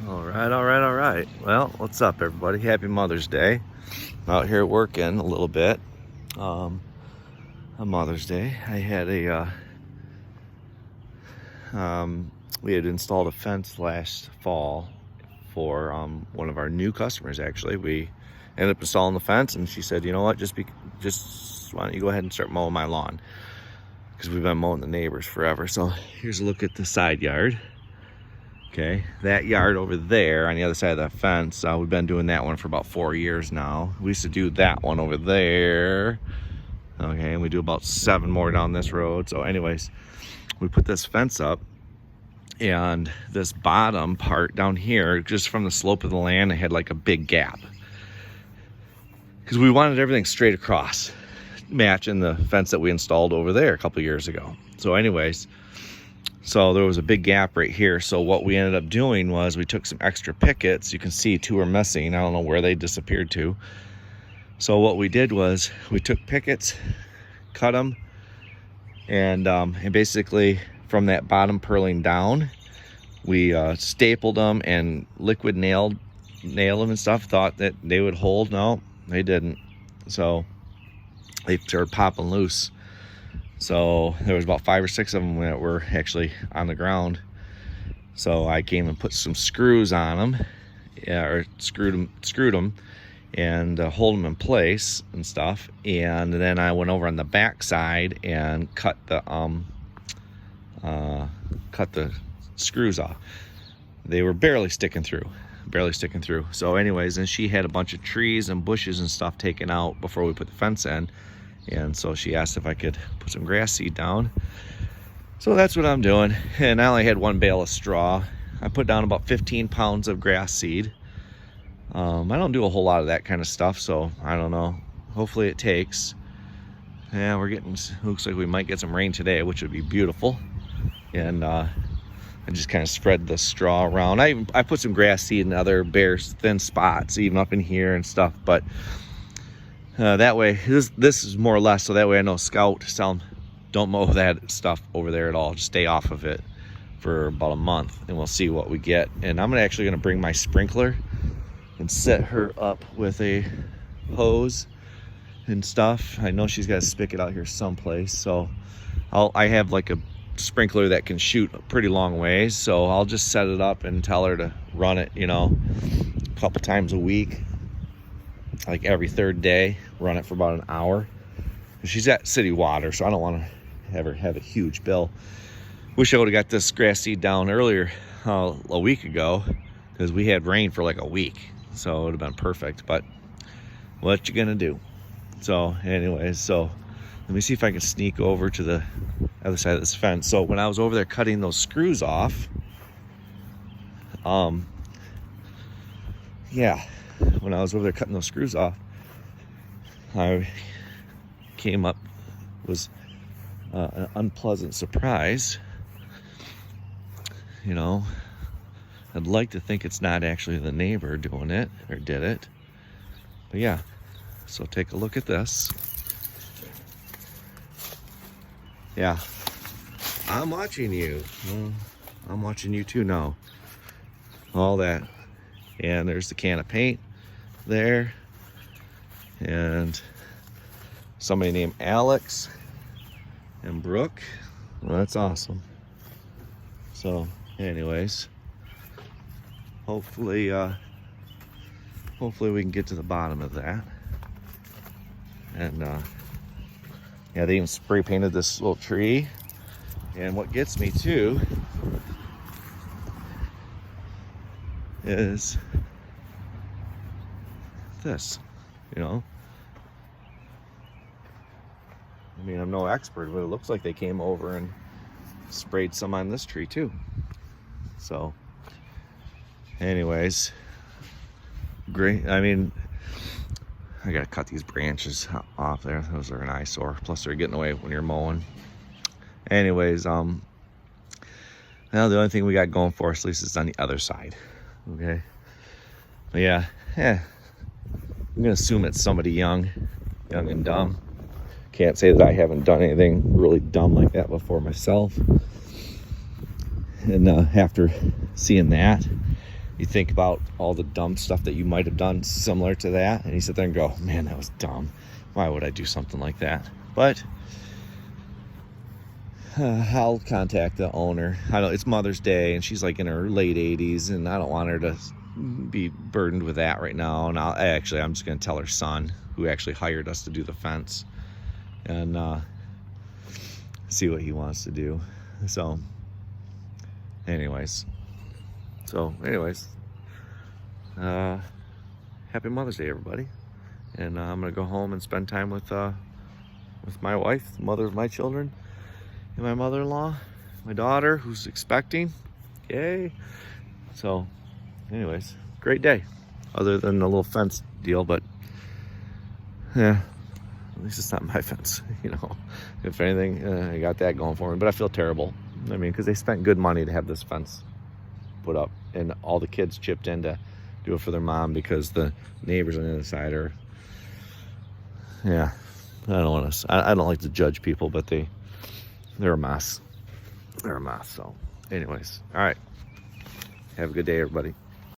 All right. Well, what's up, everybody? Happy Mother's Day. I'm out here working a little bit. On Mother's Day, I had we had installed a fence last fall for one of our new customers. Actually, we ended up installing the fence, and she said, "You know what? Just why don't you go ahead and start mowing my lawn?" Because we've been mowing the neighbors forever. So here's a look at the side yard. Okay, that yard over there on the other side of the fence, we've been doing that one for about 4 years now. We used to do that one over there. Okay, and we do about 7 more down this road. So anyways, we put this fence up, and this bottom part down here, just from the slope of the land, it had like a big gap. Because we wanted everything straight across, matching the fence that we installed over there a couple years ago. So anyways, so there was a big gap right here. So what we ended up doing was we took some extra pickets. You can see 2 are missing. I don't know where they disappeared to. So what we did was we took pickets, cut them, and basically from that bottom purling down, we stapled them and liquid nailed them and stuff. Thought that they would hold. No, they didn't. So they started popping loose. So there was about 5 or 6 of them that were actually on the ground. So I came and put some screws on them, or screwed them, and hold them in place and stuff. And then I went over on the back side and cut the screws off. They were barely sticking through. So anyways, and she had a bunch of trees and bushes and stuff taken out before we put the fence in. And so she asked if I could put some grass seed down. So that's what I'm doing. And I only had 1 bale of straw. I put down about 15 pounds of grass seed. I don't do a whole lot of that kind of stuff, so I don't know. Hopefully it takes. Yeah, looks like we might get some rain today, which would be beautiful. And I just kind of spread the straw around. I put some grass seed in other bare thin spots, even up in here and stuff, but that way, this is more or less, so that way I know Scout, don't mow that stuff over there at all. Just stay off of it for about a month, and we'll see what we get. And I'm actually going to bring my sprinkler and set her up with a hose and stuff. I know she's got a spigot out here someplace, so I have like a sprinkler that can shoot a pretty long ways, so I'll just set it up and tell her to run it, a couple times a week. Like every 3rd day, run it for about an hour. She's at city water, so I don't want to have her have a huge bill. Wish I would have got this grass seed down earlier, a week ago, because we had rain for like a week, so it would have been perfect. But what you gonna do? So anyways, so let me see if I can sneak over to the other side of this fence. So when I was over there cutting those screws off, when I was over there cutting those screws off, I came up, was an unpleasant surprise. I'd like to think it's not actually the neighbor doing it, or did it. But yeah, so take a look at this. Yeah, I'm watching you. I'm watching you too now. All that. And there's the can of paint there, and somebody named Alex and Brooke. Well, that's awesome. So anyways, hopefully we can get to the bottom of that. And yeah, they even spray painted this little tree. And what gets me too is this, I mean, I'm no expert, but it looks like they came over and sprayed some on this tree too. So anyways, great. I mean, I gotta cut these branches off there. Those are an eyesore. Plus they're getting away when you're mowing. Anyways, now the only thing we got going for us, at least, is on the other side. Okay. But yeah, I'm gonna assume it's somebody young and dumb. Can't say that I haven't done anything really dumb like that before myself. And after seeing that, you think about all the dumb stuff that you might have done similar to that, and you sit there and go, man, that was dumb. Why would I do something like that? But I'll contact the owner. I know it's Mother's Day, and she's like in her late 80s, and I don't want her to be burdened with that right now. And I'm just going to tell her son, who actually hired us to do the fence, and see what he wants to do. So anyways, happy Mother's Day, everybody. And I'm gonna go home and spend time with my wife, the mother of my children, and my mother-in-law, my daughter who's expecting. Yay. So anyways, great day, other than the little fence deal. But yeah, at least it's not my fence, you know. If anything, I got that going for me. But I feel terrible. I mean, because they spent good money to have this fence put up, and all the kids chipped in to do it for their mom, because the neighbors on the other side are, yeah, I don't like to judge people, but they're a mess. They're a mess. So anyways, all right, have a good day, everybody.